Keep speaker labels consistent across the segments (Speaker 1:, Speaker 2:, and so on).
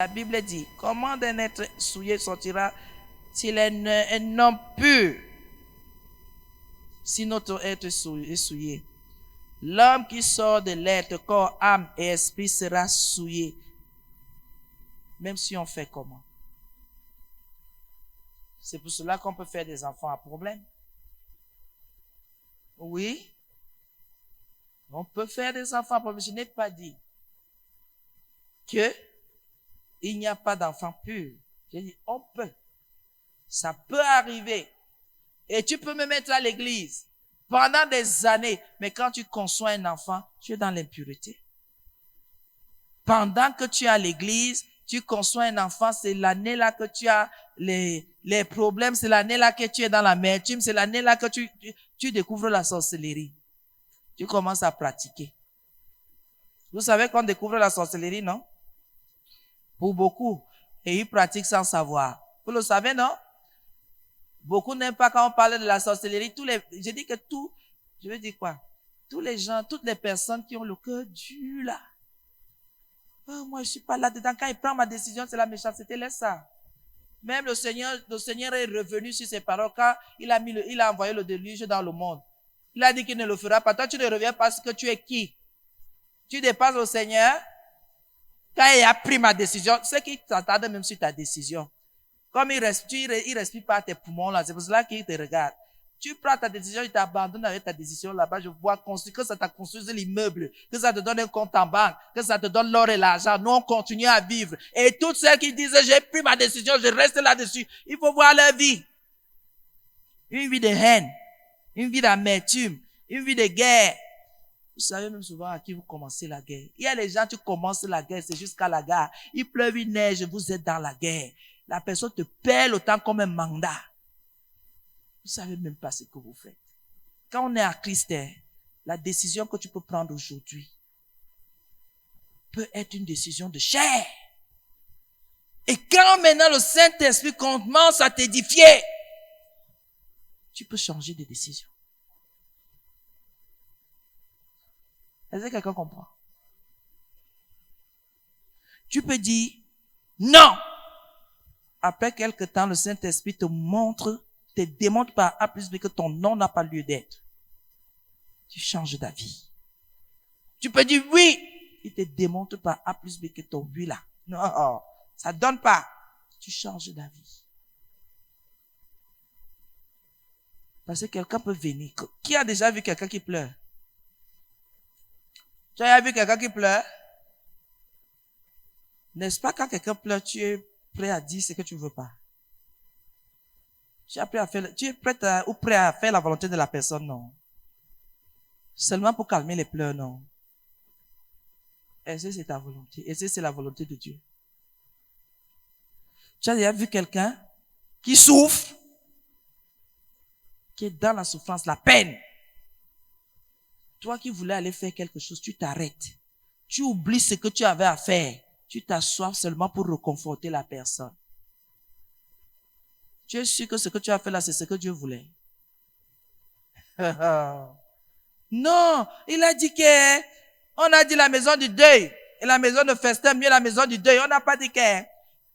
Speaker 1: La Bible dit, comment d'un être souillé sortira-t-il un homme pur si notre être est souillé? L'homme qui sort de l'être, corps, âme et esprit sera souillé, même si on fait comment. C'est pour cela qu'on peut faire des enfants à problème. Oui, on peut faire des enfants à problème. Je n'ai pas dit que il n'y a pas d'enfants purs. J'ai dit, on peut. Ça peut arriver. Et tu peux me mettre à l'église pendant des années. Mais quand tu conçois un enfant, tu es dans l'impureté. Pendant que tu es à l'église, tu conçois un enfant, c'est l'année-là que tu as les problèmes, c'est l'année-là que tu es dans l'amertume, c'est l'année-là que tu découvres la sorcellerie. Tu commences à pratiquer. Vous savez qu'on découvre la sorcellerie, non? Pour beaucoup. Et ils pratiquent sans savoir. Vous le savez, non? Beaucoup n'aiment pas quand on parle de la sorcellerie. Je dis que je veux dire quoi? Tous les gens, toutes les personnes qui ont le cœur dur là. Oh, moi, je suis pas là-dedans. Quand il prend ma décision, c'est la méchanceté, laisse ça. Même le Seigneur est revenu sur ses paroles quand il a envoyé le déluge dans le monde. Il a dit qu'il ne le fera pas. Toi, tu ne reviens parce que tu es qui? Tu dépasses au Seigneur. Quand il a pris ma décision, ceux qui t'attendent même sur ta décision. Comme il respire pas tes poumons là, c'est pour cela qu'il te regarde. Tu prends ta décision, il t'abandonne avec ta décision là-bas. Je vois que ça t'a construit l'immeuble, que ça te donne un compte en banque, que ça te donne l'or et l'argent. Nous, on continue à vivre. Et toutes celles qui disent, j'ai pris ma décision, je reste là-dessus. Il faut voir leur vie. Une vie de haine, une vie d'amertume, une vie de guerre. Vous savez même souvent à qui vous commencez la guerre. Il y a les gens, tu commences la guerre, c'est jusqu'à la gare. Il pleuve, il neige, vous êtes dans la guerre. La personne te perd le temps comme un mandat. Vous savez même pas ce que vous faites. Quand on est à Christ, la décision que tu peux prendre aujourd'hui peut être une décision de chair. Et quand maintenant le Saint-Esprit commence à t'édifier, tu peux changer de décision. Est-ce que quelqu'un comprend? Tu peux dire non. Après quelque temps, le Saint-Esprit te démontre par A plus B que ton non n'a pas lieu d'être. Tu changes d'avis. Tu peux dire oui. Il te démontre par A plus B que ton oui là. Non, ça donne pas. Tu changes d'avis. Parce que quelqu'un peut venir. Qui a déjà vu quelqu'un qui pleure? Tu as vu quelqu'un qui pleure? N'est-ce pas quand quelqu'un pleure, tu es prêt à dire ce que tu ne veux pas? Tu es prêt à faire la volonté de la personne, non? Seulement pour calmer les pleurs, non? Est-ce que c'est ta volonté? Est-ce que c'est la volonté de Dieu? Tu as déjà vu quelqu'un qui souffre, qui est dans la souffrance, la peine. Toi qui voulais aller faire quelque chose, tu t'arrêtes. Tu oublies ce que tu avais à faire. Tu t'assois seulement pour réconforter la personne. Tu es sûr que ce que tu as fait là, c'est ce que Dieu voulait? Non, il a dit on a dit la maison du deuil et la maison de festin, mieux la maison du deuil. On n'a pas dit que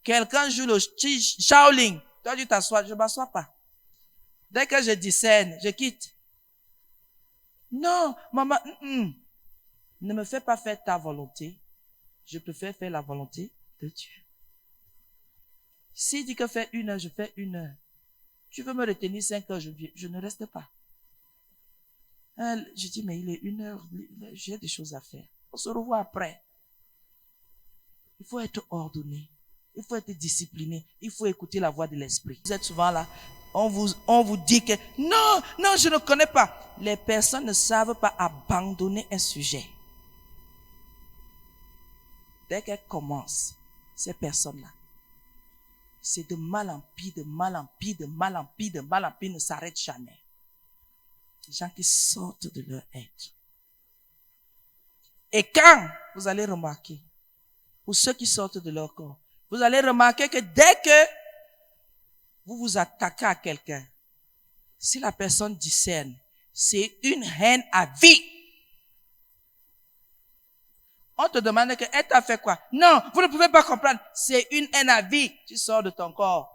Speaker 1: quelqu'un joue le Shaolin. Toi, tu t'assois, je ne m'assois pas. Dès que je discerne, je quitte. Non, maman, ne me fais pas faire ta volonté. Je préfère faire la volonté de Dieu. S'il dit que fais 1 heure, je fais 1 heure. Tu veux me retenir 5 heures, je ne reste pas. Je dis, mais il est 1 heure, j'ai des choses à faire. On se revoit après. Il faut être ordonné. Il faut être discipliné. Il faut écouter la voix de l'esprit. Vous êtes souvent là. On vous dit que non, je ne connais pas. Les personnes ne savent pas abandonner un sujet. Dès qu'elles commencent, ces personnes-là, c'est de mal en pire, de mal en pire, de mal en pire, de mal en pire, ne s'arrêtent jamais. Les gens qui sortent de leur être. Et quand vous allez remarquer, pour ceux qui sortent de leur corps, vous allez remarquer que dès que vous vous attaquez à quelqu'un, si la personne discerne, c'est une haine à vie. On te demande que, elle t'a fait quoi? Non, vous ne pouvez pas comprendre. C'est une haine à vie. Tu sors de ton corps.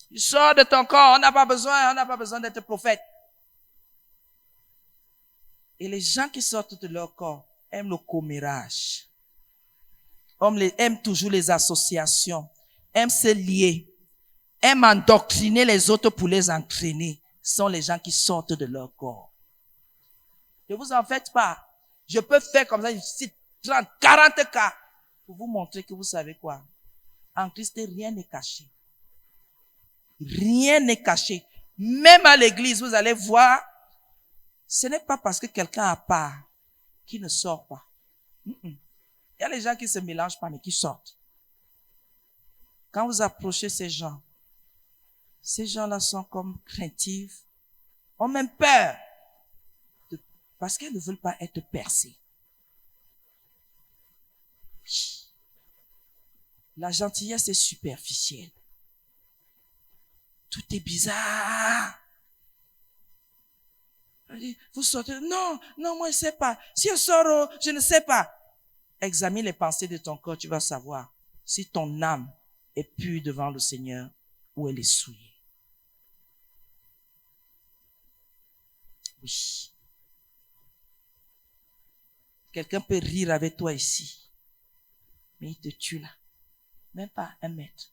Speaker 1: Tu sors de ton corps. On n'a pas besoin d'être prophète. Et les gens qui sortent de leur corps aiment le commérage. Aiment toujours les associations. Aiment se lier. Aiment endoctriner les autres pour les entraîner. Ce sont les gens qui sortent de leur corps. Ne vous en faites pas. Je peux faire comme ça, 30, 40 cas, pour vous montrer que vous savez quoi. En Christ, rien n'est caché. Rien n'est caché. Même à l'église, vous allez voir, ce n'est pas parce que quelqu'un a part qu'il ne sort pas. Il y a les gens qui se mélangent pas, mais qui sortent. Quand vous approchez ces gens-là sont comme craintifs, ont même peur, parce qu'ils ne veulent pas être percés. La gentillesse est superficielle. Tout est bizarre. Vous sortez, non, moi je ne sais pas. Si je sors, je ne sais pas. Examine les pensées de ton corps, tu vas savoir si ton âme est pure devant le Seigneur ou elle est souillée. Oui. Quelqu'un peut rire avec toi ici, mais il te tue là. Même pas 1 mètre.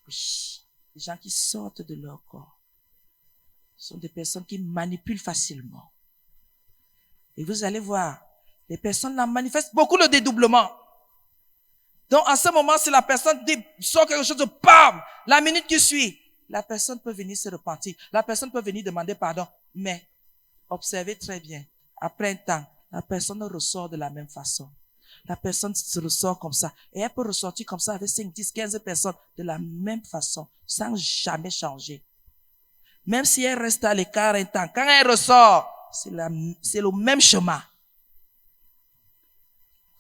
Speaker 1: Oui. Les gens qui sortent de leur corps sont des personnes qui manipulent facilement. Et vous allez voir, les personnes là manifestent beaucoup le dédoublement. Donc, à ce moment, si la personne sort quelque chose de bam, la minute qui suit, la personne peut venir se repentir. La personne peut venir demander pardon. Mais, observez très bien. Après un temps, la personne ressort de la même façon. La personne se ressort comme ça. Et elle peut ressortir comme ça avec 5, 10, 15 personnes de la même façon, sans jamais changer. Même si elle reste à l'écart un temps, quand elle ressort, c'est le même chemin.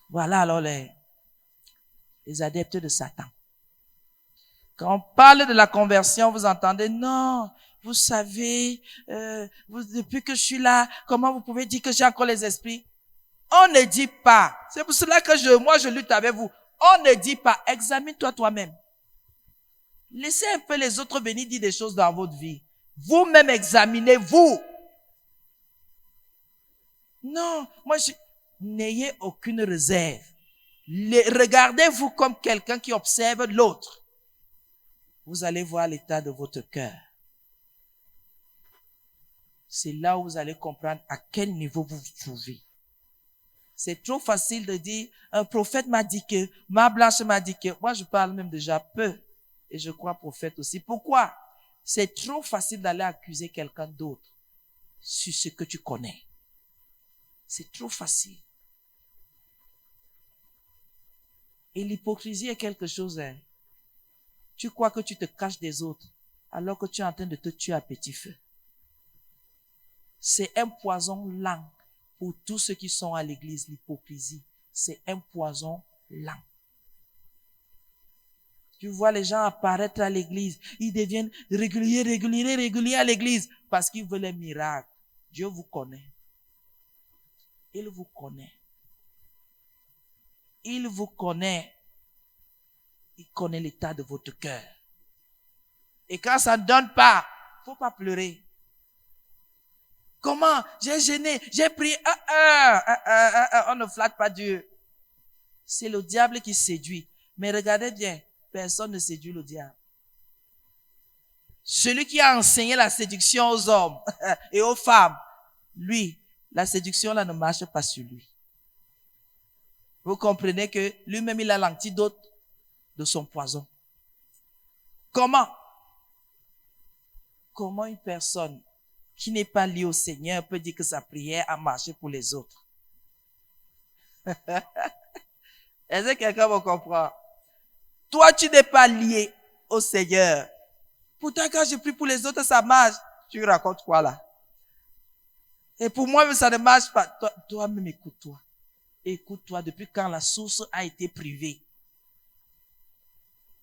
Speaker 1: Voilà alors les adeptes de Satan. Quand on parle de la conversion, vous entendez, non, vous savez, depuis que je suis là, comment vous pouvez dire que j'ai encore les esprits? On ne dit pas. C'est pour cela que moi je lutte avec vous. On ne dit pas. Examine-toi toi-même. Laissez un peu les autres venir dire des choses dans votre vie. Vous-même examinez-vous. Non, n'ayez aucune réserve. Regardez-vous comme quelqu'un qui observe l'autre. Vous allez voir l'état de votre cœur. C'est là où vous allez comprendre à quel niveau vous vous trouvez. C'est trop facile de dire, un prophète m'a dit que, ma blanche m'a dit que, moi je parle même déjà peu, et je crois prophète aussi. Pourquoi? C'est trop facile d'aller accuser quelqu'un d'autre sur ce que tu connais. C'est trop facile. Et l'hypocrisie est quelque chose, hein. Tu crois que tu te caches des autres, alors que tu es en train de te tuer à petit feu. C'est un poison lent. Pour tous ceux qui sont à l'église, l'hypocrisie, c'est un poison lent. Tu vois les gens apparaître à l'église, ils deviennent réguliers à l'église parce qu'ils veulent un miracle. Dieu vous connaît. Il vous connaît. Il vous connaît. Il connaît l'état de votre cœur. Et quand ça ne donne pas, faut pas pleurer. Comment? J'ai gêné, j'ai prié. On ne flatte pas Dieu. C'est le diable qui séduit. Mais regardez bien, personne ne séduit le diable. Celui qui a enseigné la séduction aux hommes et aux femmes, lui, la séduction là ne marche pas sur lui. Vous comprenez que lui-même il a l'antidote de son poison. Comment une personne qui n'est pas liée au Seigneur peut dire que sa prière a marché pour les autres? Est-ce que quelqu'un me comprend? Toi, tu n'es pas lié au Seigneur. Pourtant, quand je prie pour les autres, ça marche. Tu racontes quoi là? Et pour moi, ça ne marche pas. Toi-même, écoute-toi. Écoute-toi depuis quand la source a été privée.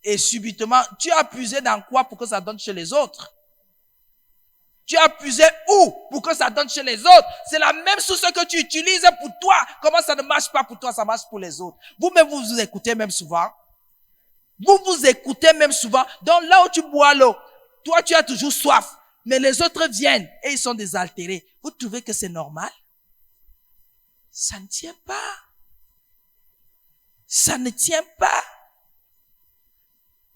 Speaker 1: Et subitement, tu as puisé dans quoi pour que ça donne chez les autres? Tu as puisé où pour que ça donne chez les autres? C'est la même source que tu utilises pour toi. Comment ça ne marche pas pour toi, ça marche pour les autres? Vous-même, vous vous écoutez même souvent. Vous vous écoutez même souvent. Donc là où tu bois l'eau, toi tu as toujours soif. Mais les autres viennent et ils sont désaltérés. Vous trouvez que c'est normal? Ça ne tient pas. Ça ne tient pas.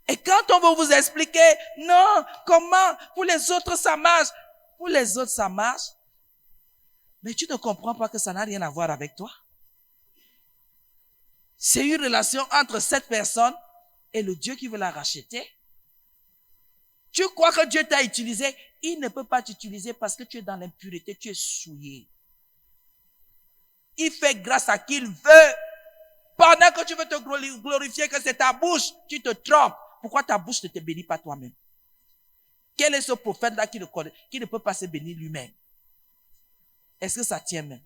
Speaker 1: Et quand on veut vous expliquer, non, comment, pour les autres ça marche. Pour les autres ça marche. Mais tu ne comprends pas que ça n'a rien à voir avec toi. C'est une relation entre cette personne et le Dieu qui veut la racheter. Tu crois que Dieu t'a utilisé? Il ne peut pas t'utiliser parce que tu es dans l'impureté, tu es souillé. Il fait grâce à qui il veut. Pendant que tu veux te glorifier que c'est ta bouche, tu te trompes. Pourquoi ta bouche ne te bénit pas toi-même? Quel est ce prophète-là qui ne peut pas se bénir lui-même? Est-ce que ça tient même?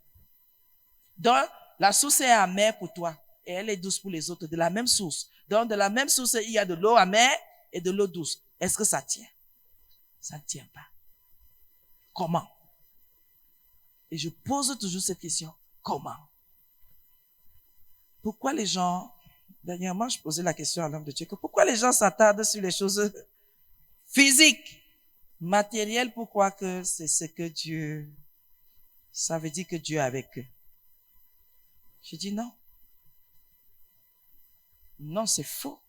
Speaker 1: Donc, la source est amère pour toi et elle est douce pour les autres, de la même source. Donc, de la même source, il y a de l'eau amère et de l'eau douce. Est-ce que ça tient? Ça ne tient pas. Comment? Et je pose toujours cette question. Comment? Pourquoi les gens, dernièrement, je posais la question à l'homme de Dieu, que pourquoi les gens s'attardent sur les choses physiques, matérielles, pourquoi que c'est ce que Dieu, ça veut dire que Dieu est avec eux. Je dis non. Non, c'est faux.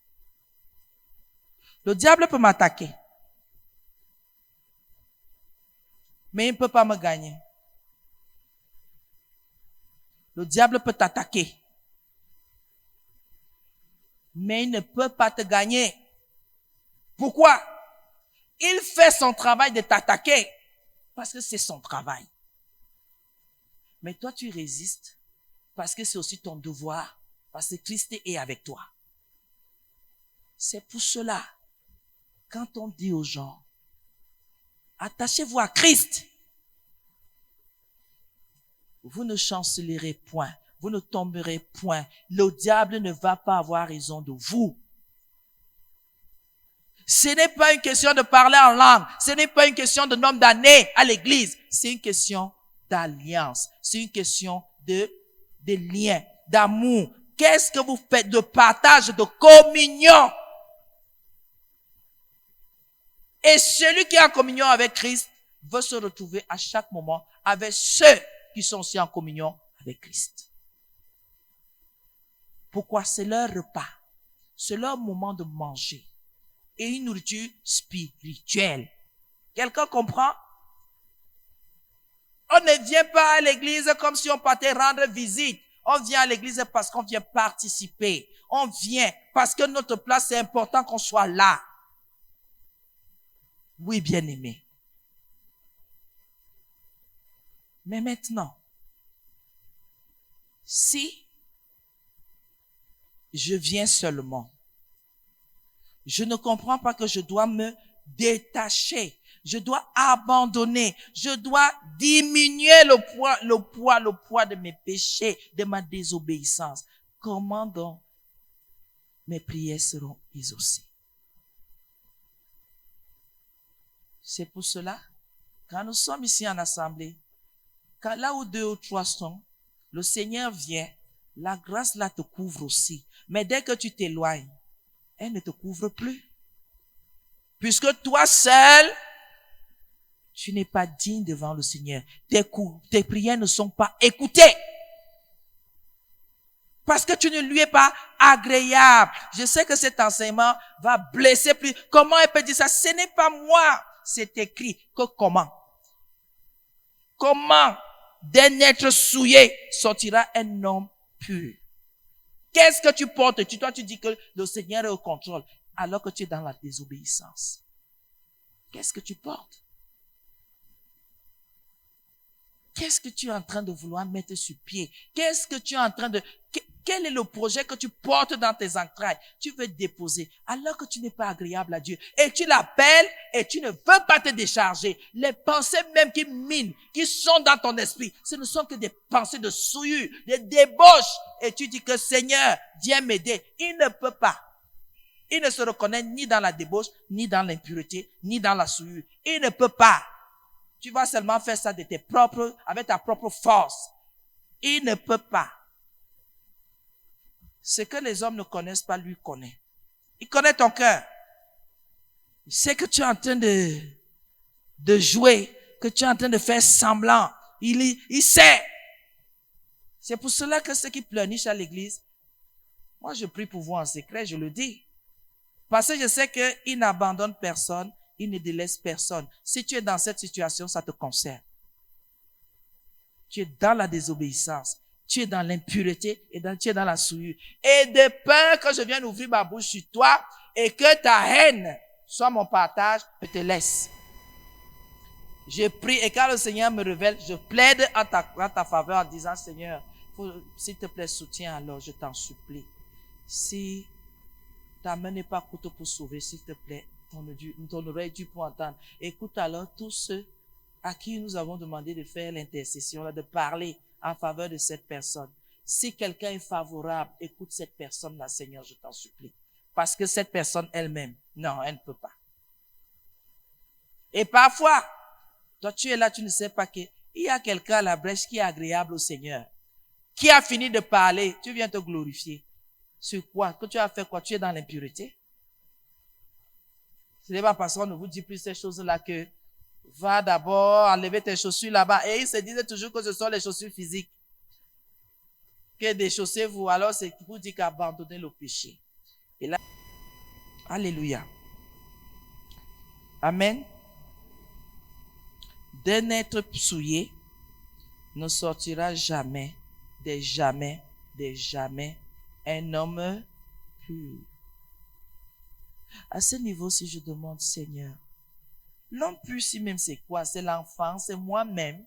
Speaker 1: Le diable peut m'attaquer. Mais il ne peut pas me gagner. Le diable peut t'attaquer. Mais il ne peut pas te gagner. Pourquoi? Il fait son travail de t'attaquer. Parce que c'est son travail. Mais toi, tu résistes. Parce que c'est aussi ton devoir. Parce que Christ est avec toi. C'est pour cela, quand on dit aux gens, attachez-vous à Christ, vous ne chancelerez point, vous ne tomberez point. Le diable ne va pas avoir raison de vous. Ce n'est pas une question de parler en langue, ce n'est pas une question de nombre d'années à l'église, c'est une question d'alliance, c'est une question de lien, d'amour. Qu'est-ce que vous faites de partage, de communion? Et celui qui est en communion avec Christ veut se retrouver à chaque moment avec ceux qui sont aussi en communion avec Christ. Pourquoi? C'est leur repas. C'est leur moment de manger. Et une nourriture spirituelle. Quelqu'un comprend? On ne vient pas à l'église comme si on partait rendre visite. On vient à l'église parce qu'on vient participer. On vient parce que notre place, c'est important qu'on soit là. Oui, bien-aimé. Mais maintenant, si je viens seulement, je ne comprends pas que je dois me détacher, je dois abandonner, je dois diminuer le poids de mes péchés, de ma désobéissance. Comment donc mes prières seront exaucées? C'est pour cela, quand nous sommes ici en assemblée, quand là où 2 ou 3 sont, le Seigneur vient, la grâce là te couvre aussi. Mais dès que tu t'éloignes, elle ne te couvre plus. Puisque toi seul, tu n'es pas digne devant le Seigneur. Tes prières ne sont pas écoutées. Parce que tu ne lui es pas agréable. Je sais que cet enseignement va blesser plus. Comment elle peut dire ça? Ce n'est pas moi. C'est écrit que comment? Comment d'un être souillé sortira un homme pur? Qu'est-ce que tu portes? Toi, tu dis que le Seigneur est au contrôle, alors que tu es dans la désobéissance. Qu'est-ce que tu portes? Qu'est-ce que tu es en train de vouloir mettre sur pied? Qu'est-ce que tu es en train de... Quel est le projet que tu portes dans tes entrailles? Tu veux déposer alors que tu n'es pas agréable à Dieu. Et tu l'appelles et tu ne veux pas te décharger. Les pensées même qui minent, qui sont dans ton esprit, ce ne sont que des pensées de souillure, des débauches. Et tu dis que Seigneur, viens m'aider. Il ne peut pas. Il ne se reconnaît ni dans la débauche, ni dans l'impureté, ni dans la souillure. Il ne peut pas. Tu vas seulement faire ça de avec ta propre force. Il ne peut pas. Ce que les hommes ne connaissent pas, lui connaît. Il connaît ton cœur. Il sait que tu es en train de jouer, que tu es en train de faire semblant. Il sait. C'est pour cela que ceux qui pleurnichent à l'église, moi je prie pour vous en secret, je le dis. Parce que je sais qu'il n'abandonne personne, il ne délaisse personne. Si tu es dans cette situation, ça te concerne. Tu es dans la désobéissance, tu es dans l'impureté et tu es dans la souillure. Et de peur que je vienne ouvrir ma bouche sur toi et que ta haine soit mon partage, je te laisse. Je prie et quand le Seigneur me révèle, je plaide en ta faveur en disant, Seigneur, s'il te plaît, soutiens alors, je t'en supplie. Si ta main n'est pas couteau pour sauver, s'il te plaît, ton oreille est due pour entendre. Écoute alors tous ceux à qui nous avons demandé de faire l'intercession, de parler en faveur de cette personne. Si quelqu'un est favorable, écoute cette personne-là, Seigneur, je t'en supplie. Parce que cette personne elle-même, non, elle ne peut pas. Et parfois, toi tu es là, tu ne sais pas qu'il y a quelqu'un à la brèche qui est agréable au Seigneur, qui a fini de parler, tu viens te glorifier. Sur quoi? Que tu as fait quoi? Tu es dans l'impureté? Ce n'est pas parce qu'on ne vous dit plus ces choses-là que va d'abord enlever tes chaussures là-bas. Et ils se disaient toujours que ce sont les chaussures physiques. Que déchaussez-vous. Alors c'est pour dire qu'abandonner le péché. Et là, alléluia. Amen. D'un être souillé ne sortira jamais, un homme pur. À ce niveau-ci, je demande, Seigneur, l'homme pur, si même c'est quoi? C'est l'enfant, c'est moi-même.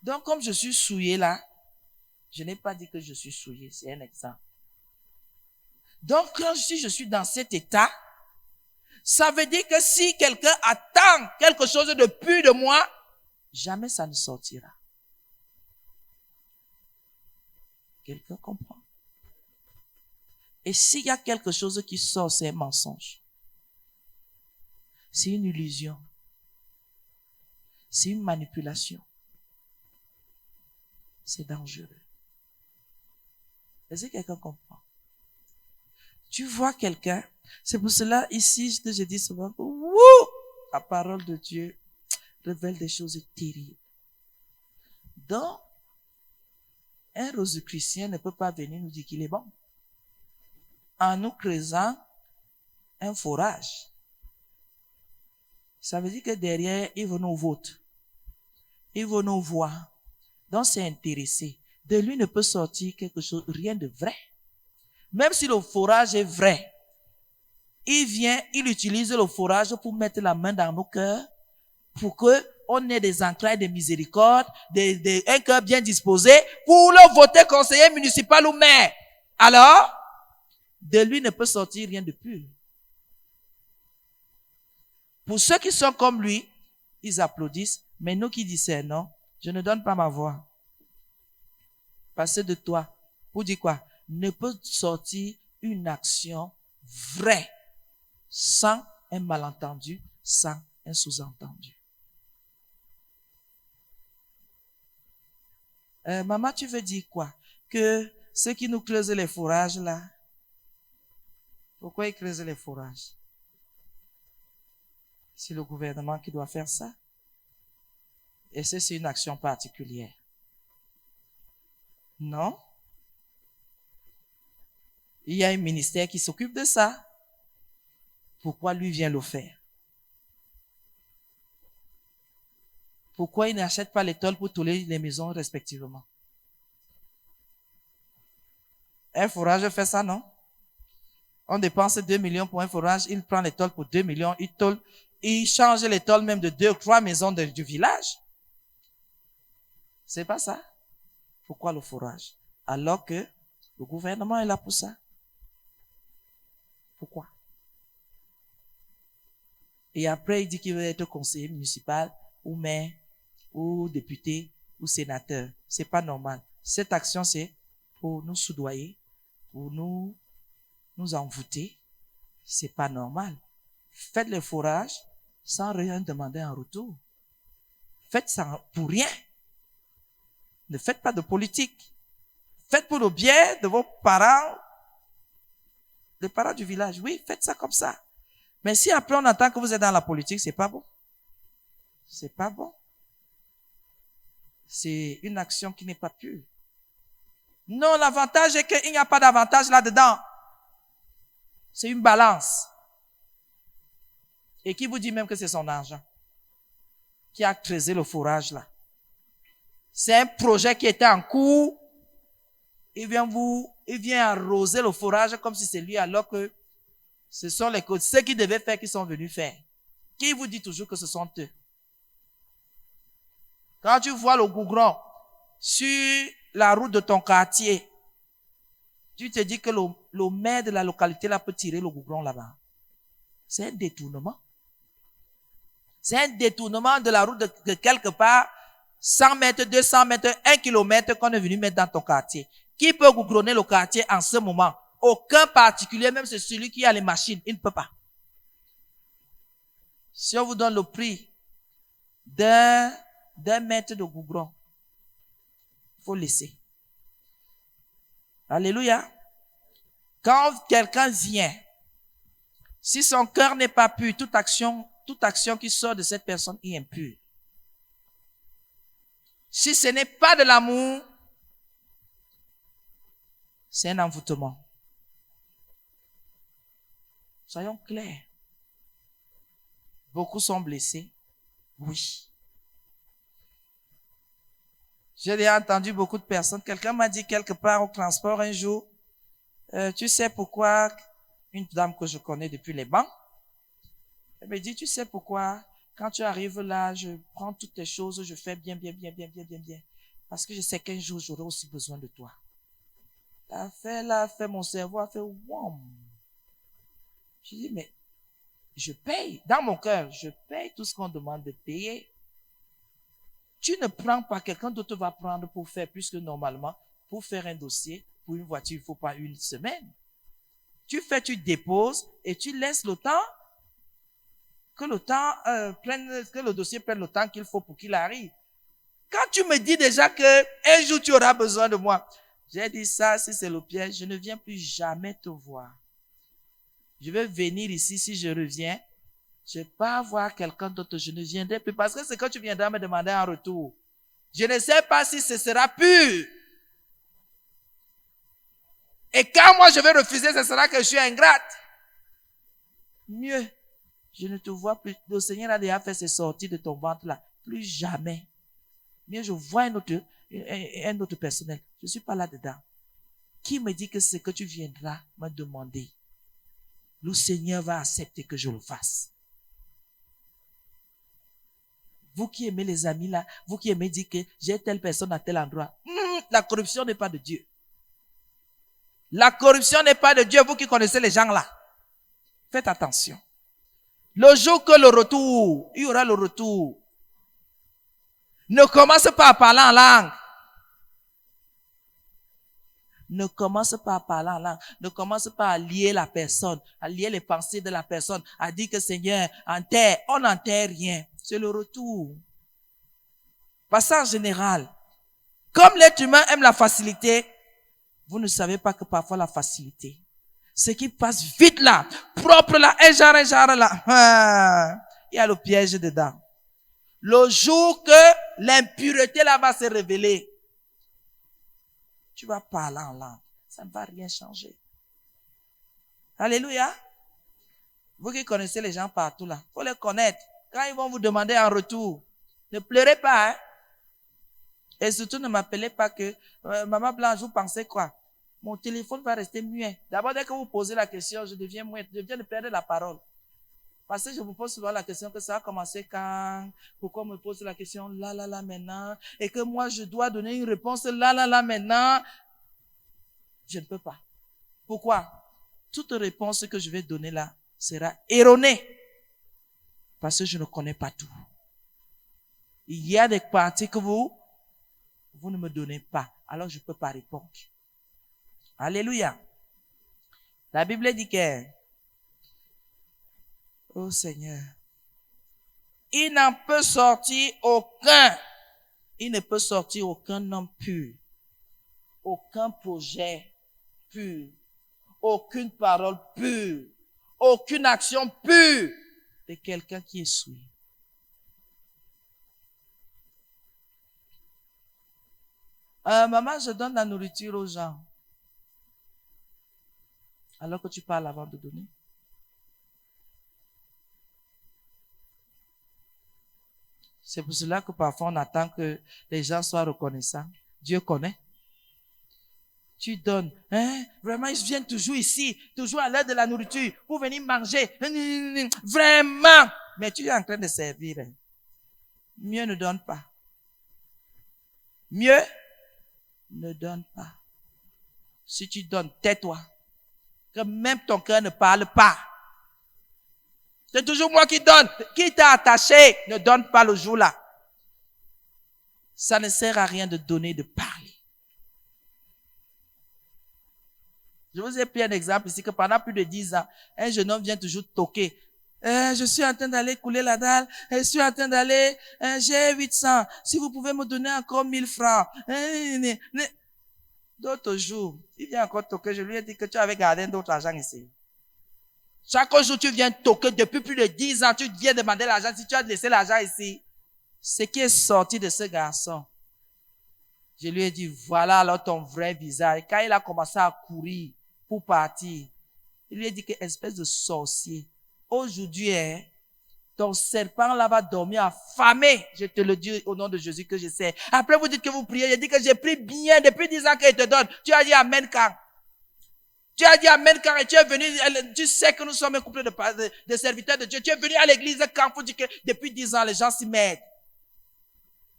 Speaker 1: Donc, comme je suis souillé là, je n'ai pas dit que je suis souillé, c'est un exemple. Donc, si je suis dans cet état, ça veut dire que si quelqu'un attend quelque chose de pur de moi, jamais ça ne sortira. Quelqu'un comprend? Et s'il y a quelque chose qui sort, c'est un mensonge. C'est une illusion. C'est une manipulation. C'est dangereux. Est-ce que quelqu'un comprend? Tu vois quelqu'un, c'est pour cela ici que je dis souvent, la parole de Dieu révèle des choses terribles. Donc, un rosicrucien ne peut pas venir nous dire qu'il est bon en nous creusant un forage. Ça veut dire que derrière, il veut nous voter. Il veut nous voir. Donc, c'est intéressé. De lui ne peut sortir quelque chose, rien de vrai. Même si le forage est vrai, il utilise le forage pour mettre la main dans nos cœurs, pour que on ait des entrailles de miséricorde, un cœur bien disposé, pour le voter conseiller municipal ou maire. Alors, de lui ne peut sortir rien de pur. Pour ceux qui sont comme lui, ils applaudissent, mais nous qui discernons, je ne donne pas ma voix. Passer de toi, pour dire quoi? Ne peut sortir une action vraie, sans un malentendu, sans un sous-entendu. Maman, tu veux dire quoi? Que ceux qui nous creusent les fourrages là, pourquoi ils creusent les fourrages? C'est le gouvernement qui doit faire ça. Et c'est une action particulière. Non? Il y a un ministère qui s'occupe de ça. Pourquoi lui vient le faire? Pourquoi il n'achète pas les tôles pour toller les maisons respectivement? Un forage fait ça, non? On dépense 2 millions pour un forage, il prend les tôles pour 2 millions, il change les tôles même de 2 ou 3 maisons du village. C'est pas ça. Pourquoi le forage? Alors que le gouvernement est là pour ça. Pourquoi? Et après, il dit qu'il veut être conseiller municipal, ou maire, ou député, ou sénateur. C'est pas normal. Cette action, c'est pour nous soudoyer, pour nous envoûter. C'est pas normal. Faites le forage sans rien demander en retour. Faites ça pour rien. Ne faites pas de politique. Faites pour le bien de vos parents, les parents du village. Oui, faites ça comme ça. Mais si après on entend que vous êtes dans la politique, c'est pas bon. C'est pas bon. C'est une action qui n'est pas pure. Non, l'avantage est qu'il n'y a pas d'avantage là-dedans. C'est une balance. Et qui vous dit même que c'est son argent qui a creusé le forage là? C'est un projet qui était en cours. Il vient arroser le forage comme si c'est lui, alors que ce sont ceux qui devaient faire qui sont venus faire. Qui vous dit toujours que ce sont eux? Quand tu vois le goudron sur la route de ton quartier, tu te dis que le maire de la localité là peut tirer le goudron là-bas. C'est un détournement. C'est un détournement de la route de quelque part, 100 mètres, 200 mètres, 1 kilomètre qu'on est venu mettre dans ton quartier. Qui peut goudronner le quartier en ce moment? Aucun particulier, même c'est celui qui a les machines, il ne peut pas. Si on vous donne le prix d'un mètre de goudron, il faut laisser. Alléluia. Quand quelqu'un vient, si son cœur n'est pas pur, toute action qui sort de cette personne est impure. Si ce n'est pas de l'amour, c'est un envoûtement. Soyons clairs. Beaucoup sont blessés. Oui. J'ai entendu beaucoup de personnes. Quelqu'un m'a dit quelque part au transport un jour, tu sais pourquoi, une dame que je connais depuis les bancs, elle me dit, tu sais pourquoi, quand tu arrives là, je prends toutes tes choses, je fais bien. Parce que je sais qu'un jour, j'aurai aussi besoin de toi. Elle a fait, mon cerveau a fait, wow. Je dis, mais je paye. Dans mon cœur, je paye tout ce qu'on demande de payer. Tu ne prends pas, quelqu'un d'autre va prendre pour faire plus que normalement, pour faire un dossier, pour une voiture, il ne faut pas une semaine. Tu fais, tu déposes et tu laisses le temps, que le dossier prenne le temps qu'il faut pour qu'il arrive. Quand tu me dis déjà que un jour tu auras besoin de moi, j'ai dit ça, si c'est le piège, je ne viens plus jamais te voir. Je vais venir ici, si je reviens, je ne vais pas voir quelqu'un d'autre, je ne viendrai plus parce que c'est quand tu viendras me demander en retour. Je ne sais pas si ce sera pur. Et quand moi je vais refuser, ce sera que je suis ingrate. Mieux, je ne te vois plus. Le Seigneur a déjà fait ses sorties de ton ventre là. Plus jamais. Mieux, je vois un autre personnel. Je ne suis pas là-dedans. Qui me dit que c'est que tu viendras me demander? Le Seigneur va accepter que je le fasse. Vous qui aimez les amis là, vous qui aimez dire que j'ai telle personne à tel endroit. La corruption n'est pas de Dieu. La corruption n'est pas de Dieu, vous qui connaissez les gens là. Faites attention. Le jour que le retour, il y aura le retour. Ne commence pas à parler en langue. Ne commence pas à parler en langue. Ne commence pas à lier la personne, à lier les pensées de la personne, à dire que Seigneur, enterre. On n'enterre rien. C'est le retour. Parce qu'en général, comme l'être humain aime la facilité, vous ne savez pas que parfois la facilité, ce qui passe vite là, propre là, un genre là, il y a le piège dedans. Le jour que l'impureté là va se révéler, tu vas parler en langue. Ça ne va rien changer. Alléluia. Vous qui connaissez les gens partout là, faut les connaître. Quand ils vont vous demander en retour, ne pleurez pas. Hein? Et surtout ne m'appelez pas que Maman Blanche, vous pensez quoi? Mon téléphone va rester muet. D'abord, dès que vous posez la question, je deviens muet. Je viens de perdre la parole. Parce que je vous pose souvent la question que ça a commencé quand, pourquoi on me pose la question là maintenant, et que moi je dois donner une réponse là maintenant. Je ne peux pas. Pourquoi? Toute réponse que je vais donner là sera erronée. Parce que je ne connais pas tout. Il y a des parties que vous ne me donnez pas. Alors je ne peux pas répondre. Alléluia. La Bible dit que, oh Seigneur, Il n'en peut sortir aucun. Il ne peut sortir aucun homme pur. Aucun projet pur. Aucune parole pure. Aucune action pure de quelqu'un qui est souillé. Maman, je donne la nourriture aux gens. Alors que tu parles avant de donner. C'est pour cela que parfois on attend que les gens soient reconnaissants. Dieu connaît. Tu donnes. Hein? Vraiment, ils viennent toujours ici, toujours à l'heure de la nourriture, pour venir manger. Vraiment. Mais tu es en train de servir. Hein? Mieux ne donne pas. Mieux ne donne pas. Si tu donnes, tais-toi. Que même ton cœur ne parle pas. C'est toujours moi qui donne. Qui t'a attaché? Ne donne pas le jour-là. Ça ne sert à rien de donner, de parler. Je vous ai pris un exemple ici que pendant plus de 10 ans, un jeune homme vient toujours toquer. Je suis en train d'aller couler la dalle. Je suis en train d'aller, j'ai 800. Si vous pouvez me donner encore 1000 francs. D'autres jours, il vient encore toquer. Je lui ai dit que tu avais gardé d'autres argent ici. Chaque jour, tu viens toquer. Depuis plus de 10 ans, tu viens demander l'argent. Si tu as laissé l'argent ici, ce qui est sorti de ce garçon, je lui ai dit, voilà alors ton vrai visage. Et quand il a commencé à courir pour partir, il lui a dit que espèce de sorcier. Aujourd'hui, ton serpent là va dormir affamé. Je te le dis au nom de Jésus que je sais. Après, vous dites que vous priez. Je dis que j'ai pris bien depuis 10 ans qu'il te donne. Tu as dit Amen quand? Tu as dit Amen quand et tu es venu, tu sais que nous sommes un couple de serviteurs de Dieu. Tu es venu à l'église quand pour dire que depuis 10 ans, les gens s'y mettent.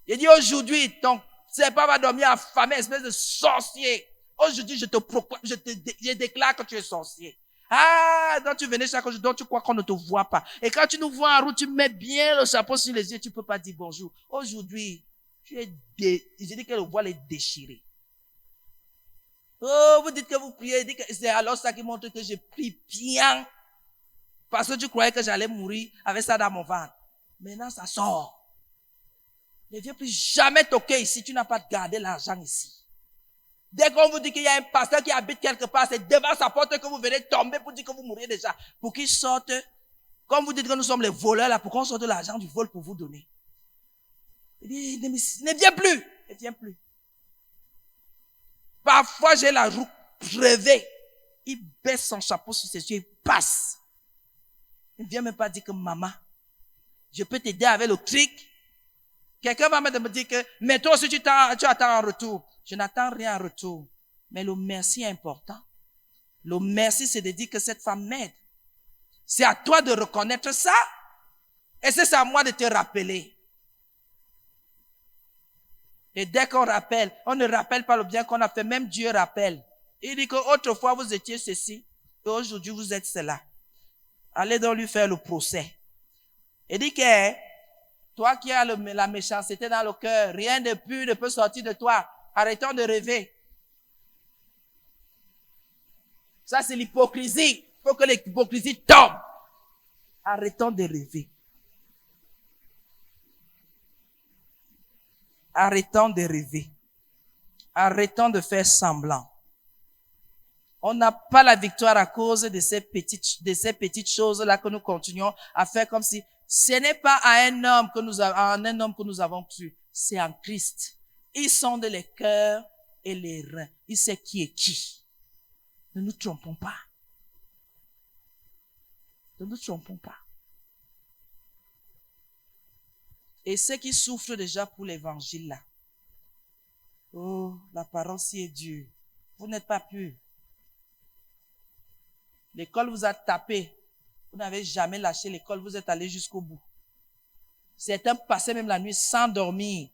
Speaker 1: Il dit aujourd'hui, ton serpent va dormir affamé, espèce de sorcier. Aujourd'hui, je te proclame, je déclare que tu es sorcier. Ah, donc tu venais chaque jour, donc tu crois qu'on ne te voit pas. Et quand tu nous vois en route, tu mets bien le chapeau sur les yeux, tu peux pas dire bonjour. Aujourd'hui, je dis que le voile est déchiré. Oh, vous dites que vous priez, dites que c'est alors ça qui montre que j'ai pris bien. Parce que tu croyais que j'allais mourir avec ça dans mon ventre. Maintenant, ça sort. Ne viens plus jamais toquer ici, tu n'as pas gardé l'argent ici. Dès qu'on vous dit qu'il y a un pasteur qui habite quelque part, c'est devant sa porte que vous venez tomber pour dire que vous mourrez déjà. Pour qu'il sorte, comme vous dites que nous sommes les voleurs là, pour qu'on sorte l'argent du vol pour vous donner. Il dit, ne viens plus, ne viens plus. Parfois, j'ai la roue crevée. Il baisse son chapeau sur ses yeux, il passe. Il ne vient même pas dire que maman, je peux t'aider avec le cric. Quelqu'un va me dire que, mais toi aussi tu attends en retour. Je n'attends rien en retour. Mais le merci est important. Le merci, c'est de dire que cette femme m'aide. C'est à toi de reconnaître ça. Et c'est à moi de te rappeler. Et dès qu'on rappelle, on ne rappelle pas le bien qu'on a fait. Même Dieu rappelle. Il dit qu'autrefois vous étiez ceci. Et aujourd'hui vous êtes cela. Allez donc lui faire le procès. Il dit que toi qui as la méchanceté dans le cœur, rien de pur ne peut sortir de toi. Arrêtons de rêver. Ça, c'est l'hypocrisie. Il faut que l'hypocrisie tombe. Arrêtons de rêver. Arrêtons de rêver. Arrêtons de faire semblant. On n'a pas la victoire à cause de ces petites choses-là que nous continuons à faire comme si ce n'est pas à un homme que nous avons cru. C'est en Christ. Ils sondent les cœurs et les reins. Il sait qui est qui. Ne nous trompons pas. Ne nous trompons pas. Et ceux qui souffrent déjà pour l'évangile là. Oh, la parole si est dure. Vous n'êtes pas pur. L'école vous a tapé. Vous n'avez jamais lâché l'école. Vous êtes allé jusqu'au bout. Certains passaient même la nuit sans dormir.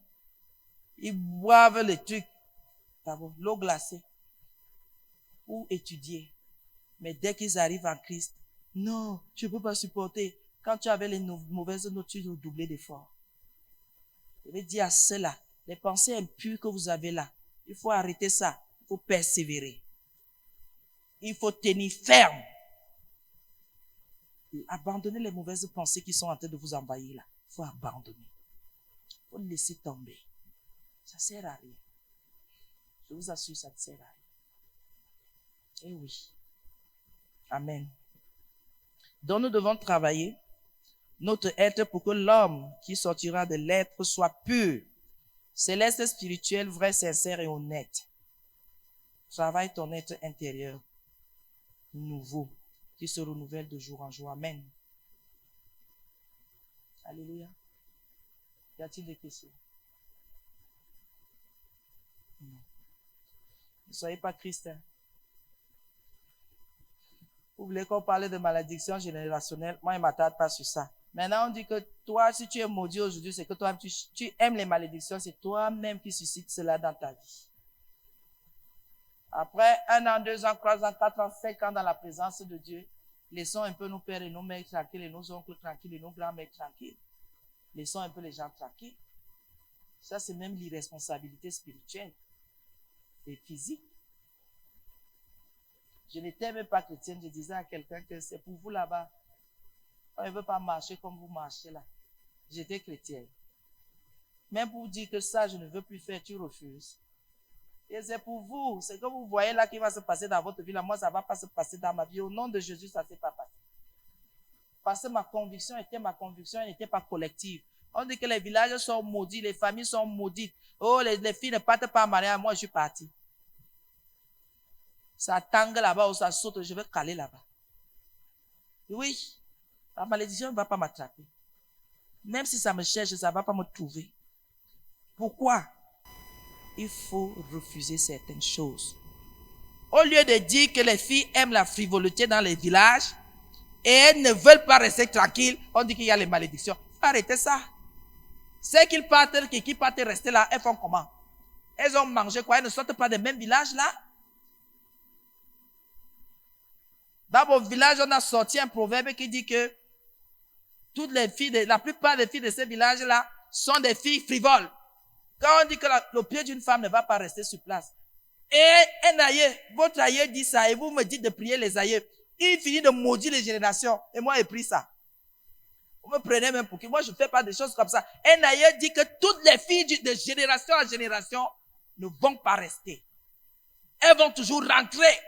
Speaker 1: Ils boivent les trucs. L'eau glacée. Ou étudier. Mais dès qu'ils arrivent en Christ, non, je ne peux pas supporter. Quand tu avais les mauvaises notes, tu dois doubler d'efforts. Je vais dire à ceux-là, les pensées impures que vous avez là, il faut arrêter ça. Il faut persévérer. Il faut tenir ferme. Et abandonner les mauvaises pensées qui sont en train de vous envahir là. Il faut abandonner. Il faut laisser tomber. Ça ne sert à rien. Je vous assure, ça ne sert à rien. Eh oui. Amen. Donc nous devons travailler notre être pour que l'homme qui sortira de l'être soit pur, céleste, spirituel, vrai, sincère et honnête. Travaille ton être intérieur, nouveau, qui se renouvelle de jour en jour. Amen. Alléluia. Y a-t-il des questions? Non. Ne soyez pas chrétien. Vous voulez qu'on parle de malédiction générationnelle? Moi, je ne m'attarde pas sur ça. Maintenant, on dit que toi, si tu es maudit aujourd'hui, c'est que toi, tu aimes les malédictions, c'est toi-même qui suscite cela dans ta vie. Après 1 an, 2 ans, 3 ans, 4 ans, 5 ans dans la présence de Dieu, laissons un peu nos pères et nos mères tranquilles, et nos oncles tranquilles, et nos grands-mères tranquilles. Laissons un peu les gens tranquilles. Ça, c'est même l'irresponsabilité spirituelle et physique. Je n'étais même pas chrétienne, je disais à quelqu'un que c'est pour vous là-bas. On ne veut pas marcher comme vous marchez là. J'étais chrétienne. Même pour dire que ça, je ne veux plus faire, tu refuses. Et c'est pour vous, c'est que vous voyez là qui va se passer dans votre vie. Là, moi, ça ne va pas se passer dans ma vie. Au nom de Jésus, ça ne s'est pas passé. Parce que ma conviction, elle n'était pas collective. On dit que les villages sont maudits, les familles sont maudites. Oh, les filles ne partent pas en mariage. Moi, je suis parti. Ça tangue là-bas ou ça saute, je vais caler là-bas. Oui, la malédiction ne va pas m'attraper. Même si ça me cherche, ça ne va pas me trouver. Pourquoi? Il faut refuser certaines choses. Au lieu de dire que les filles aiment la frivolité dans les villages et elles ne veulent pas rester tranquilles, on dit qu'il y a les malédictions. Il faut arrêter ça. Ceux qui partent rester là, elles font comment? Elles ont mangé quoi? Elles ne sortent pas des mêmes villages là? Dans mon village, on a sorti un proverbe qui dit que toutes les filles, la plupart des filles de ces villages-là sont des filles frivoles. Quand on dit que le pied d'une femme ne va pas rester sur place. Et un aïeux, votre aïeux dit ça et vous me dites de prier les aïeux. Il finit de maudire les générations. Et moi, j'ai pris ça. Vous me prenez même pour qui? Moi, je ne fais pas des choses comme ça. Un aïeux dit que toutes les filles de génération en génération ne vont pas rester. Elles vont toujours rentrer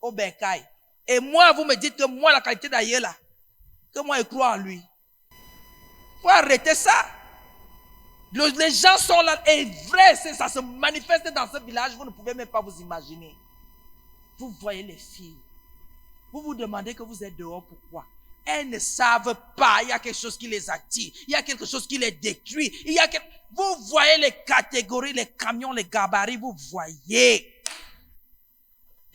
Speaker 1: au bercail. Et moi, vous me dites que moi, la qualité d'ailleurs là, que moi, je crois en lui. Il faut arrêter ça. Les gens sont là, et vrai, ça se manifeste dans ce village, vous ne pouvez même pas vous imaginer. Vous voyez les filles. Vous vous demandez que vous êtes dehors, pourquoi? Elles ne savent pas, il y a quelque chose qui les attire, il y a quelque chose qui les détruit, vous voyez les catégories, les camions, les gabarits, vous voyez.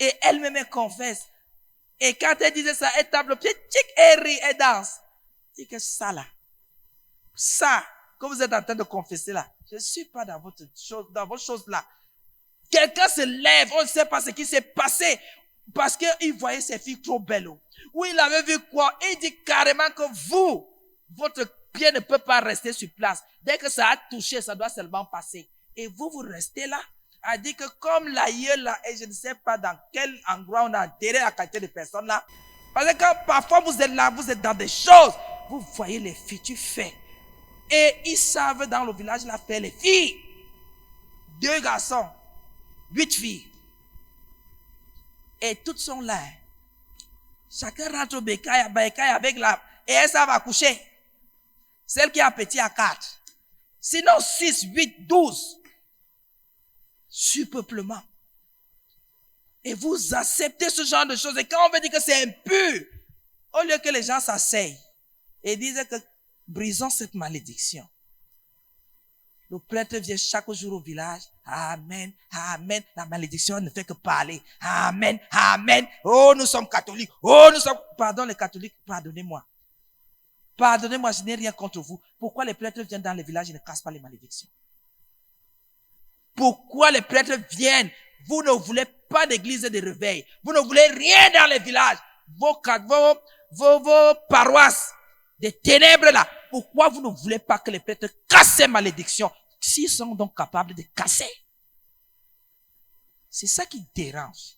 Speaker 1: Et elle-même confesse. Et quand elle disait ça, elle tape le pied, tic, elle rit, elle danse. Et que ça là, ça, que vous êtes en train de confesser là, je ne suis pas dans votre chose, dans vos choses là. Quelqu'un se lève, on ne sait pas ce qui s'est passé, parce qu'il voyait ses filles trop belles. Ou il avait vu quoi? Il dit carrément que vous, votre pied ne peut pas rester sur place. Dès que ça a touché, ça doit seulement passer. Et vous restez là. A dit que comme l'aïeul là, et je ne sais pas dans quel endroit on a enterré la qualité de personnes là. Parce que parfois vous êtes là, vous êtes dans des choses. Vous voyez les filles, tu fais. Et ils savent dans le village là faire les filles. 2 garçons, 8 filles. Et toutes sont là. Chacun rentre au bécaille avec la... Et elles savent accoucher. Celle qui a petit à 4. Sinon 6, 8, 12. Surpeuplement. Et vous acceptez ce genre de choses. Et quand on veut dire que c'est impur, au lieu que les gens s'asseyent et disent que brisons cette malédiction. Le prêtre vient chaque jour au village. Amen, amen. La malédiction ne fait que parler. Amen, amen. Oh, nous sommes catholiques. Oh, nous sommes... Pardon les catholiques, pardonnez-moi. Pardonnez-moi, je n'ai rien contre vous. Pourquoi les prêtres viennent dans les villages et ne cassent pas les malédictions? Pourquoi les prêtres viennent? Vous ne voulez pas d'église de réveil. Vous ne voulez rien dans les villages. Vos paroisses, des ténèbres là. Pourquoi vous ne voulez pas que les prêtres cassent ces malédictions? S'ils sont donc capables de casser. C'est ça qui dérange.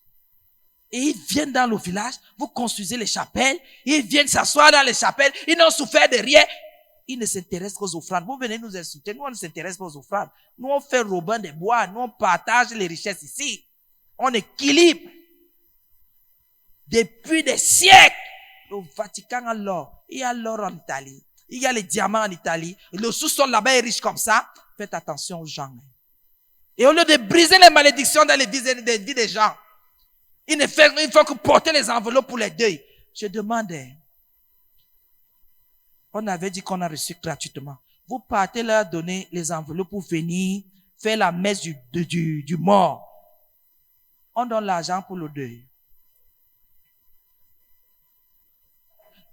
Speaker 1: Et ils viennent dans le village, vous construisez les chapelles, ils viennent s'asseoir dans les chapelles, ils n'ont souffert de rien. ils ne s'intéressent qu'aux offrandes. Vous venez nous insulter, nous on ne s'intéresse pas aux offrandes. Nous on fait Robin des Bois, nous on partage les richesses ici. On équilibre. Depuis des siècles, le Vatican a l'or. Il y a l'or en Italie. Il y a les diamants en Italie. Le sous-sol là-bas est riche comme ça. Faites attention aux gens. Et au lieu de briser les malédictions dans les vies des gens, il faut que porter les enveloppes pour les deuils. Je demandais. On avait dit qu'on a reçu gratuitement. Vous partez leur donner les enveloppes pour venir faire la messe du mort. On donne l'argent pour le deuil.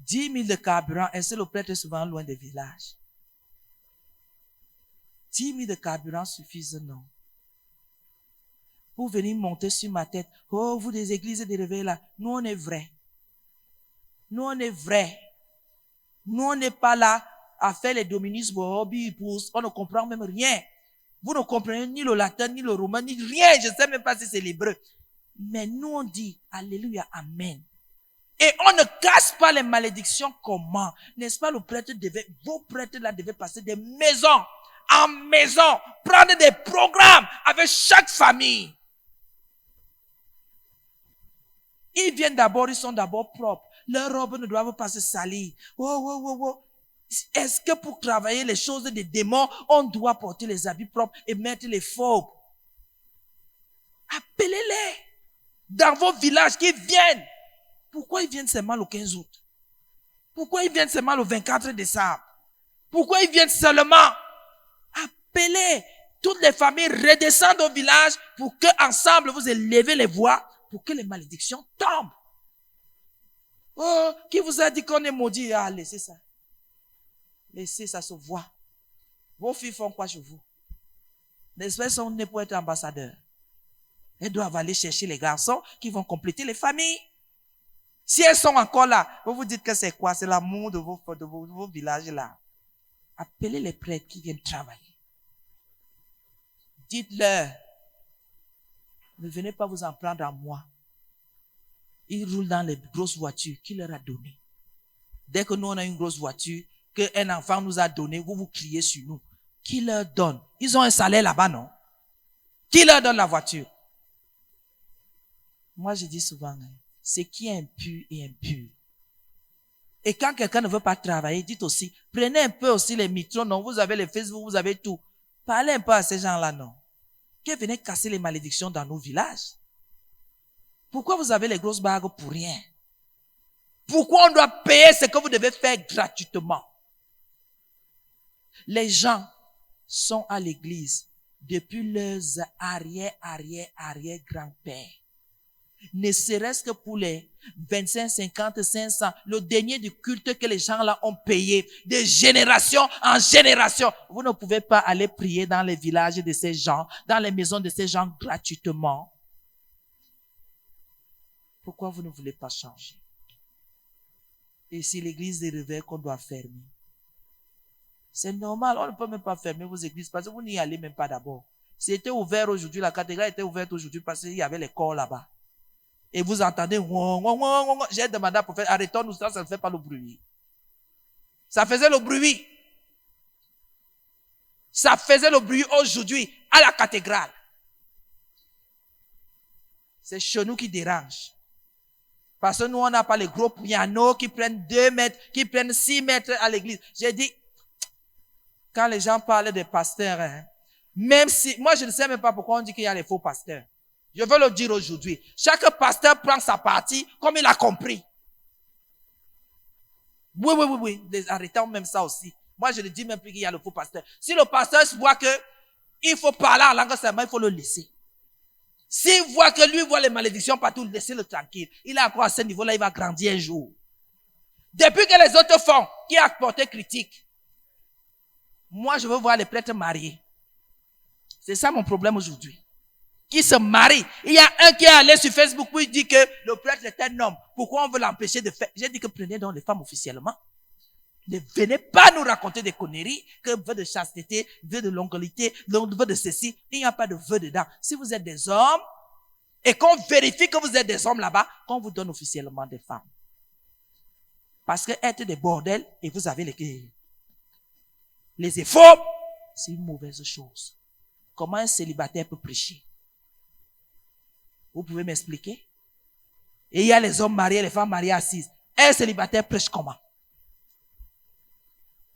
Speaker 1: 10 000 de carburant, et c'est le prêtre est souvent loin des villages. 10 000 de carburant suffisent, non. Pour venir monter sur ma tête. Oh, vous des églises et des réveils là. Nous, on est vrais. Nous, on est vrais. Nous, on n'est pas là à faire les dominismes, on ne comprend même rien. Vous ne comprenez ni le latin, ni le romain, ni rien. Je ne sais même pas si c'est l'hébreu. Mais nous, on dit, alléluia, amen. Et on ne casse pas les malédictions comment? N'est-ce pas, vos prêtres là devaient passer des maisons en maison, prendre des programmes avec chaque famille. Ils sont d'abord propres. Leurs robes ne doivent pas se salir. Est-ce que pour travailler les choses des démons, on doit porter les habits propres et mettre les faux? Appelez-les dans vos villages qui viennent. Pourquoi ils viennent seulement le 15 août? Pourquoi ils viennent seulement le 24 décembre? Pourquoi ils viennent seulement? Appelez toutes les familles, redescendent au village pour que ensemble vous élevez les voix pour que les malédictions tombent. Oh, qui vous a dit qu'on est maudit? Ah, laissez ça. Laissez ça se voir. Vos filles font quoi chez vous? Les espèces sont nées pour être ambassadeurs. Elles doivent aller chercher les garçons qui vont compléter les familles. Si elles sont encore là, vous vous dites que c'est quoi? C'est l'amour de vos villages là. Appelez les prêtres qui viennent travailler. Dites-leur, ne venez pas vous en prendre à moi. Ils roulent dans les grosses voitures qu'il leur a données. Dès que nous on a une grosse voiture, qu'un enfant nous a donné, vous criez sur nous. Qui leur donne? Ils ont un salaire là-bas, non? Qui leur donne la voiture? Moi je dis souvent, c'est qui est impur et impur. Et quand quelqu'un ne veut pas travailler, dites aussi, prenez un peu aussi les micros, non? Vous avez les Facebook, vous avez tout. Parlez un peu à ces gens-là, non? Qui venaient casser les malédictions dans nos villages. Pourquoi vous avez les grosses bagues pour rien? Pourquoi on doit payer ce que vous devez faire gratuitement? Les gens sont à l'église depuis leurs arrière-grands-pères. Ne serait-ce que pour les 25, 50, 500, le dernier du culte que les gens là ont payé, de génération en génération. Vous ne pouvez pas aller prier dans les villages de ces gens, dans les maisons de ces gens gratuitement. Pourquoi vous ne voulez pas changer? Et c'est l'église des réveils qu'on doit fermer. C'est normal, on ne peut même pas fermer vos églises parce que vous n'y allez même pas d'abord. C'était ouvert aujourd'hui, la cathédrale était ouverte aujourd'hui parce qu'il y avait les corps là-bas. Et vous entendez, j'ai demandé à prophète, arrêtons-nous, ça ne fait pas le bruit. Ça faisait le bruit. Ça faisait le bruit aujourd'hui à la cathédrale. C'est chez nous qui dérange. Parce que nous, on n'a pas les gros pianos qui prennent 2 mètres, qui prennent 6 mètres à l'église. J'ai dit, quand les gens parlent des pasteurs, même si, moi je ne sais même pas pourquoi on dit qu'il y a les faux pasteurs. Je veux le dire aujourd'hui. Chaque pasteur prend sa partie comme il a compris. Oui. Arrêtons même ça aussi. Moi, je ne dis même plus qu'il y a le faux pasteur. Si le pasteur voit que il faut parler en langue seulement, il faut le laisser. S'il voit que lui voit les malédictions partout, laissez-le tranquille. Il est encore à ce niveau-là, il va grandir un jour. Depuis que les autres font, qui a porté critique? Moi, je veux voir les prêtres mariés. C'est ça mon problème aujourd'hui. Qui se marie. Il y a un qui est allé sur Facebook où il dit que le prêtre est un homme. Pourquoi on veut l'empêcher de faire? J'ai dit que prenez donc les femmes officiellement. Ne venez pas nous raconter des conneries, que vœu de chasteté, vœu de longévité, vœu de ceci. Il n'y a pas de vœu dedans. Si vous êtes des hommes, et qu'on vérifie que vous êtes des hommes là-bas, qu'on vous donne officiellement des femmes. Parce que être des bordels, et vous avez les... les efforts, c'est une mauvaise chose. Comment un célibataire peut prêcher? Vous pouvez m'expliquer? Et il y a les hommes mariés, les femmes mariées assises. Un célibataire prêche comment?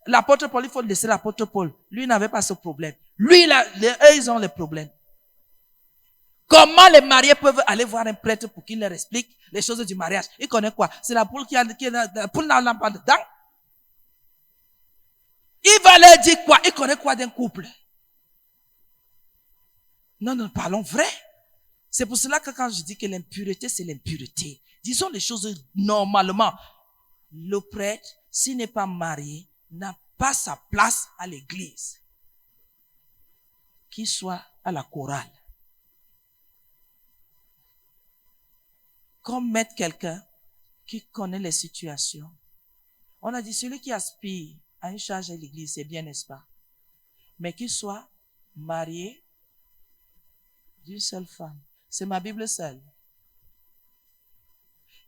Speaker 1: L'apôtre Paul, il faut laisser l'apôtre Paul. Lui n'avait pas ce problème. Lui, eux, ils ont les problèmes. Comment les mariés peuvent aller voir un prêtre pour qu'il leur explique les choses du mariage? Il connaît quoi? C'est la poule la poule n'a pas dedans. Il va leur dire quoi? Il connaît quoi d'un couple? Non, non, parlons vrai. C'est pour cela que quand je dis que l'impureté, c'est l'impureté. Disons les choses normalement. Le prêtre, s'il n'est pas marié, n'a pas sa place à l'église. Qu'il soit à la chorale. Comme mettre quelqu'un qui connaît les situations. On a dit celui qui aspire à une charge à l'église, c'est bien, n'est-ce pas? Mais qu'il soit marié d'une seule femme. C'est ma Bible seule.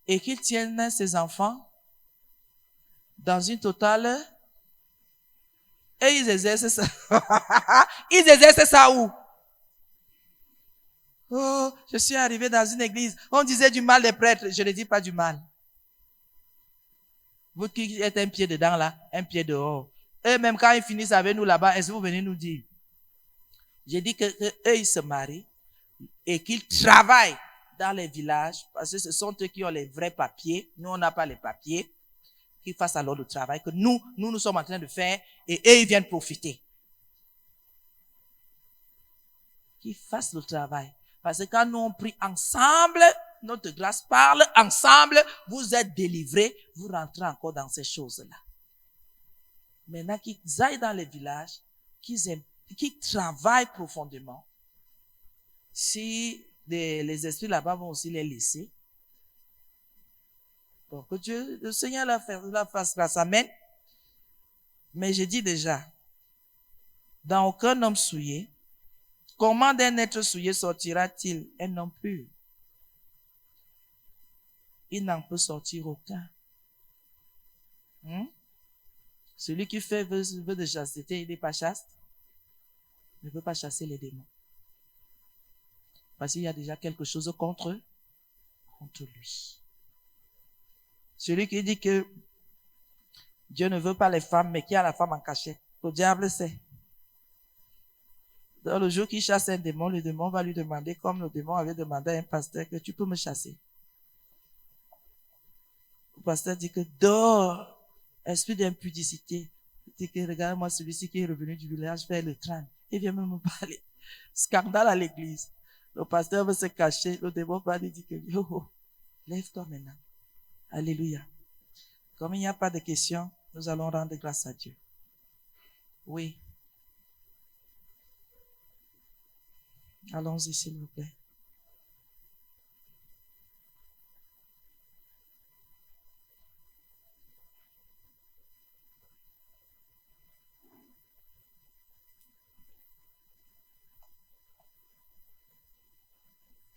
Speaker 1: Et qu'il tienne ses enfants dans une totale... Et ils exercent ça. Ils exercent ça où? Oh, je suis arrivé dans une église. On disait du mal des prêtres. Je ne dis pas du mal. Vous qui êtes un pied dedans là, un pied dehors. Eux, même quand ils finissent avec nous là-bas, est-ce que vous venez nous dire? J'ai dit que eux, ils se marient et qu'ils travaillent dans les villages parce que ce sont eux qui ont les vrais papiers. Nous, on n'a pas les papiers. Qu'ils fassent alors le travail que nous sommes en train de faire et eux, ils viennent profiter. Qu'ils fassent le travail. Parce que quand nous on prie ensemble, notre grâce parle ensemble, vous êtes délivrés, vous rentrez encore dans ces choses-là. Maintenant qu'ils aillent dans les villages, qu'ils travaillent profondément. Si les esprits là-bas vont aussi les laisser, bon, que Dieu, le Seigneur la fasse grâce, amen. Mais je dis déjà, dans aucun homme souillé, comment d'un être souillé sortira-t-il un homme pur? Il n'en peut sortir aucun. Celui qui fait vœu de chasteté, il n'est pas chaste. Il ne peut pas chasser les démons. Parce qu'il y a déjà quelque chose contre lui. Celui qui dit que Dieu ne veut pas les femmes, mais qui a la femme en cachette. Le diable sait. Dans le jour qu'il chasse un démon, le démon va lui demander, comme le démon avait demandé à un pasteur, que tu peux me chasser. Le pasteur dit que dors, esprit d'impudicité. Il dit que regarde-moi celui-ci qui est revenu du village faire le train. Il vient même me parler. Scandale à l'église. Le pasteur veut se cacher. Le démon va lui dire que, oh, lève-toi maintenant. Alléluia. Comme il n'y a pas de questions, nous allons rendre grâce à Dieu. Oui. Allons-y, s'il vous plaît.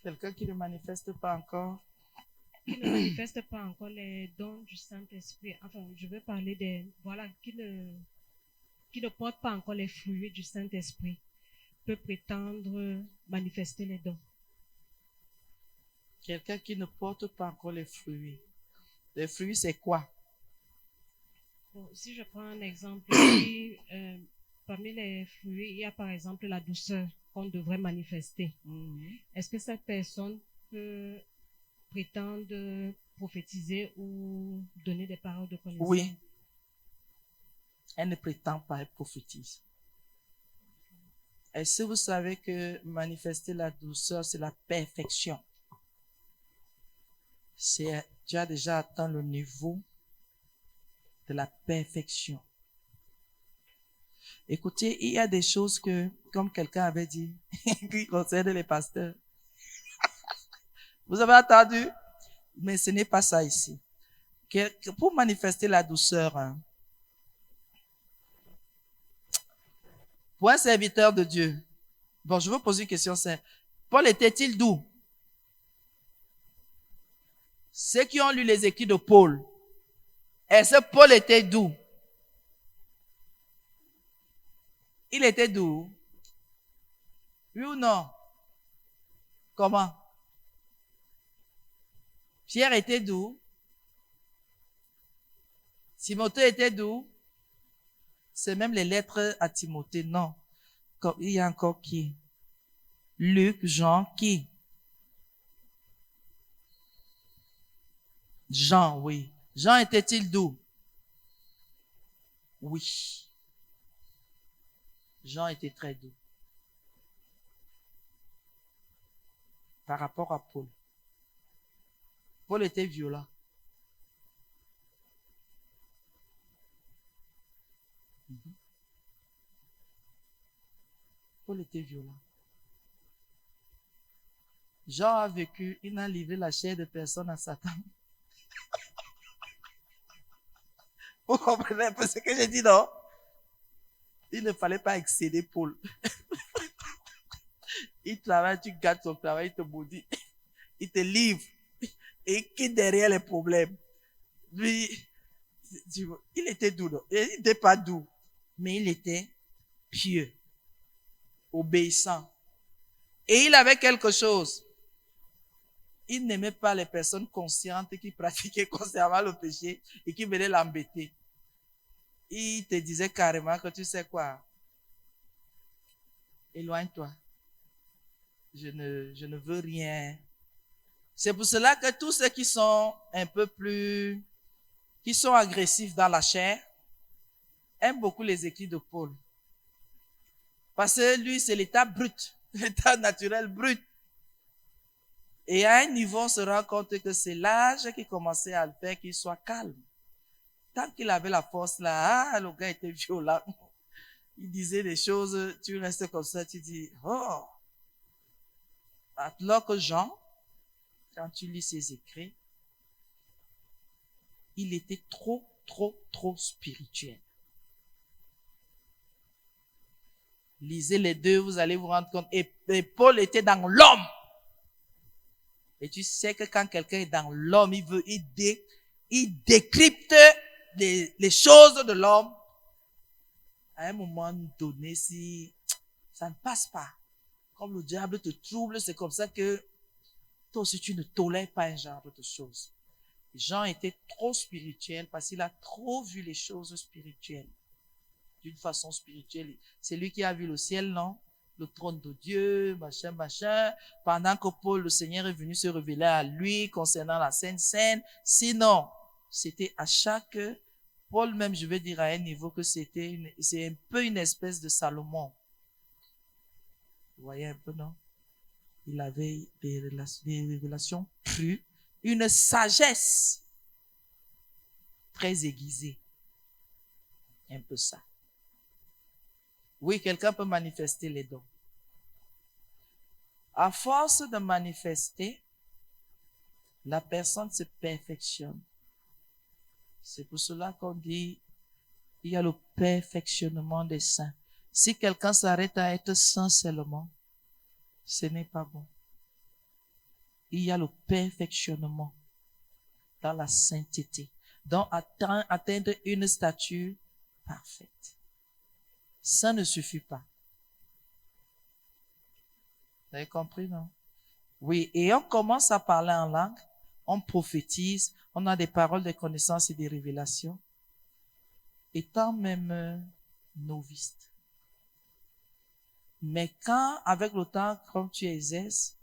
Speaker 1: Quelqu'un qui ne manifeste pas encore.
Speaker 2: Qui ne manifeste pas encore les dons du Saint-Esprit. Enfin, je veux parler des, voilà, qui ne porte pas encore les fruits du Saint-Esprit peut prétendre manifester les dons.
Speaker 1: Quelqu'un qui ne porte pas encore les fruits. Les fruits, c'est quoi?
Speaker 2: Bon, si je prends un exemple, parmi les fruits, il y a par exemple la douceur qu'on devrait manifester. Est-ce que cette personne peut prétendre prophétiser ou donner des paroles de connaissance?
Speaker 1: Oui. Elle ne prétend pas, elle prophétise. Est-ce que vous savez que manifester la douceur, c'est la perfection? Tu as déjà atteint le niveau de la perfection. Écoutez, il y a des choses que, comme quelqu'un avait dit, qui concernent les pasteurs. Vous avez entendu? Mais ce n'est pas ça ici. Pour manifester la douceur, pour un serviteur de Dieu, bon, je veux poser une question simple. Paul était-il doux? Ceux qui ont lu les écrits de Paul, est-ce que Paul était doux? Il était doux. Oui ou non? Comment? Pierre était doux. Timothée était doux. C'est même les lettres à Timothée. Non. Il y a encore qui? Luc, Jean, qui? Jean, oui. Jean était-il doux? Oui. Jean était très doux. Par rapport à Paul. Paul était violent. Paul était violent. Jean a vécu, il n'a livré la chair de personne à Satan. Vous comprenez un peu ce que j'ai dit, non? Il ne fallait pas excéder Paul. Il travaille, tu gardes son travail, il te maudit. Il te livre. Et il quitte derrière les problèmes. Lui, il était doux, non? Il n'était pas doux. Mais il était pieux. Obéissant. Et il avait quelque chose. Il n'aimait pas les personnes conscientes qui pratiquaient consciemment le péché et qui venaient l'embêter. Il te disait carrément que tu sais quoi, éloigne-toi. Je ne veux rien. C'est pour cela que tous ceux qui sont un peu plus, qui sont agressifs dans la chair, aiment beaucoup les écrits de Paul. Parce que lui, c'est l'état brut, l'état naturel brut. Et à un niveau, on se rend compte que c'est l'âge qui commençait à le faire qu'il soit calme. Tant qu'il avait la force là, le gars était violent. Il disait des choses, tu restes comme ça, tu dis, oh. Alors que Jean, quand tu lis ses écrits, il était trop spirituel. Lisez les deux, vous allez vous rendre compte. Et Paul était dans l'homme. Et tu sais que quand quelqu'un est dans l'homme, il décrypte les choses de l'homme. À un moment donné, si ça ne passe pas, comme le diable te trouble, c'est comme ça que toi aussi tu ne tolères pas un genre de choses. Jean était trop spirituel parce qu'il a trop vu les choses spirituelles. D'une façon spirituelle. C'est lui qui a vu le ciel, non? Le trône de Dieu, machin. Pendant que Paul, le Seigneur, est venu se révéler à lui concernant la Sainte Seine. Sinon, c'était à chaque, Paul même, je vais dire à un niveau que c'est un peu une espèce de Salomon. Vous voyez un peu, non? Il avait des révélations crues, une sagesse très aiguisée. Un peu ça. Oui, quelqu'un peut manifester les dons. À force de manifester, la personne se perfectionne. C'est pour cela qu'on dit, il y a le perfectionnement des saints. Si quelqu'un s'arrête à être saint seulement, ce n'est pas bon. Il y a le perfectionnement dans la sainteté, donc atteindre une stature parfaite. Ça ne suffit pas. Vous avez compris, non? Oui, et on commence à parler en langue, on prophétise, on a des paroles de connaissance et des révélations, étant même novice. Mais quand, avec le temps, comme tu exerces,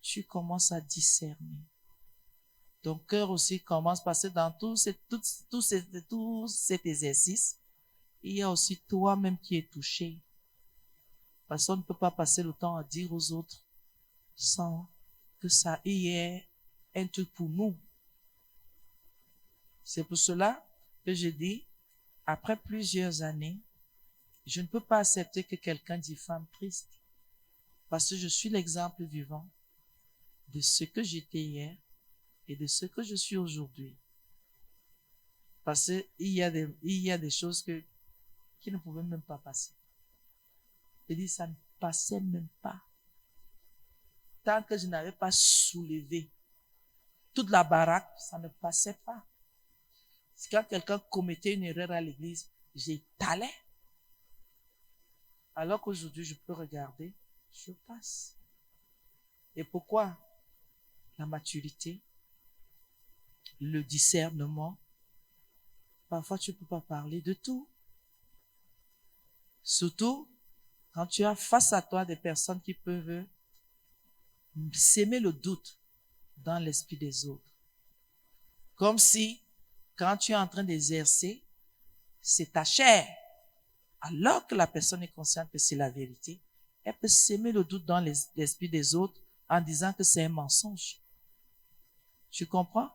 Speaker 1: tu commences à discerner. Ton cœur aussi commence, parce que dans tout cet exercice, il y a aussi toi-même qui es touché. Parce qu'on ne peut pas passer le temps à dire aux autres sans que ça y ait un truc pour nous. C'est pour cela que je dis, après plusieurs années, je ne peux pas accepter que quelqu'un diffame Christ. Parce que je suis l'exemple vivant de ce que j'étais hier et de ce que je suis aujourd'hui. Parce qu'il y a des choses qui ne pouvaient même pas passer. Je dis, ça ne passait même pas. Tant que je n'avais pas soulevé toute la baraque, ça ne passait pas. Quand quelqu'un commettait une erreur à l'église, j'étalais. Alors qu'aujourd'hui, je peux regarder, je passe. Et pourquoi? La maturité, le discernement. Parfois, tu ne peux pas parler de tout. Surtout quand tu as face à toi des personnes qui peuvent s'aimer le doute dans l'esprit des autres. Comme si, quand tu es en train d'exercer, c'est ta chair. Alors que la personne est consciente que c'est la vérité, elle peut s'aimer le doute dans l'esprit des autres en disant que c'est un mensonge. Tu comprends?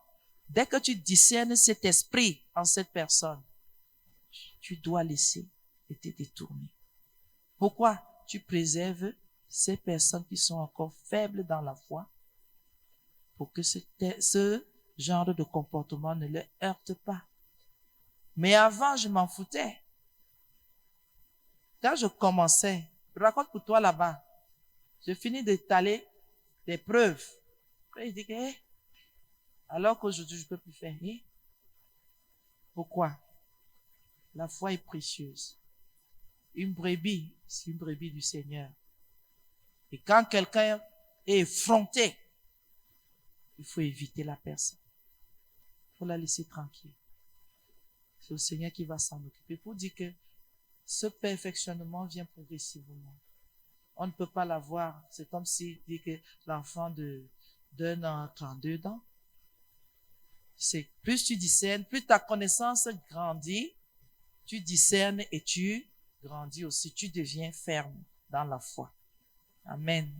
Speaker 1: Dès que tu discernes cet esprit en cette personne, tu dois laisser et te détourner. Pourquoi? Tu préserves ces personnes qui sont encore faibles dans la foi pour que ce genre de comportement ne les heurte pas. Mais avant, je m'en foutais. Quand je commençais, je raconte pour toi là-bas, je finis d'étaler des preuves. Après, je dis que, alors qu'aujourd'hui, je ne peux plus faire. Pourquoi? La foi est précieuse. Une brebis, c'est une brebis du Seigneur. Et quand quelqu'un est effronté, il faut éviter la personne. Il faut la laisser tranquille. C'est le Seigneur qui va s'en occuper. Pour dire que ce perfectionnement vient progressivement. On ne peut pas l'avoir. C'est comme si dit que l'enfant d'un an, 32 ans, c'est plus tu discernes, plus ta connaissance grandit, tu discernes et tu grandis aussi. Tu deviens ferme dans la foi. Amen.